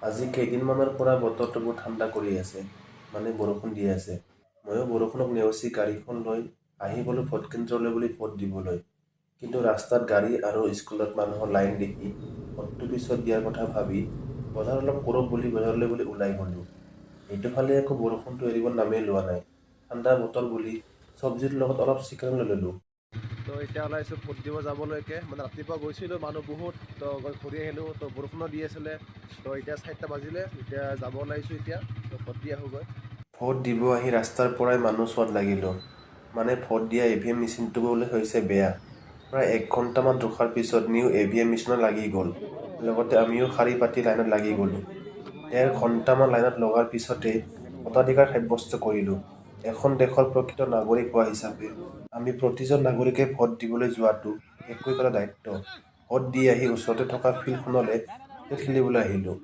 আজি কেইদিনমানৰ পৰা বতৰটো বহুত ঠাণ্ডা কৰি আছে, মানে বৰষুণ দি আছে। ময়ো বৰষুণক নেওচি গাড়ীখন লৈ আহি গ'লোঁ ভোট কেন্দ্ৰলৈ বুলি ভোট দিবলৈ। কিন্তু ৰাস্তাত গাড়ী আৰু স্কুলত মানুহৰ লাইন দেখি ভোটটো পিছত দিয়াৰ কথা ভাবি বজাৰ অলপ কৰোঁ বুলি বজাৰলৈ বুলি ওলাই গ'লোঁ। এইটো ফালে আকৌ বৰষুণটো এৰিব নামেই লোৱা নাই। ঠাণ্ডা বতৰ বুলি চব্জিৰ লগত অলপ চিকেন লৈ ল'লোঁ। তো এতিয়া ওলাইছোঁ ভোট দিব যাবলৈকে, মানে ৰাতিপুৱা গৈছিলোঁ মানুহ বহুত, তো গৈ ঘূৰি আহিলোঁ, তো বৰষুণো দি আছিলে, তো এতিয়া 4টা বাজিলে, এতিয়া যাব ওলাইছোঁ এতিয়া, তো ভোট দি আহোঁগৈ। ভোট দিব আহি ৰাস্তাৰ পৰাই মানুহ চোৱাত লাগিলোঁ। মানে ভোট দিয়া EVM মেচিনটো বোলে হৈছে বেয়া। প্ৰায় 1 ঘণ্টামান ৰখাৰ পিছত নিউ EVM মেচিনত লাগি গ'ল। লগতে আমিও শাৰী পাতি লাইনত লাগি গ'লোঁ। 1.5 ঘণ্টামান লাইনত লগাৰ পিছতে ভোটাধিকাৰ সাব্যস্ত কৰিলোঁ। এখন দেশৰ প্ৰকৃত নাগৰিক হোৱা হিচাপে আমি প্ৰতিজন নাগৰিকে ভোট দিবলৈ যোৱাটো একো একোটা দায়িত্ব। ভোট দি আহি ওচৰতে থকা ফিল্ডখনলৈ ক্ৰিকেট খেলিবলৈ আহিলোঁ।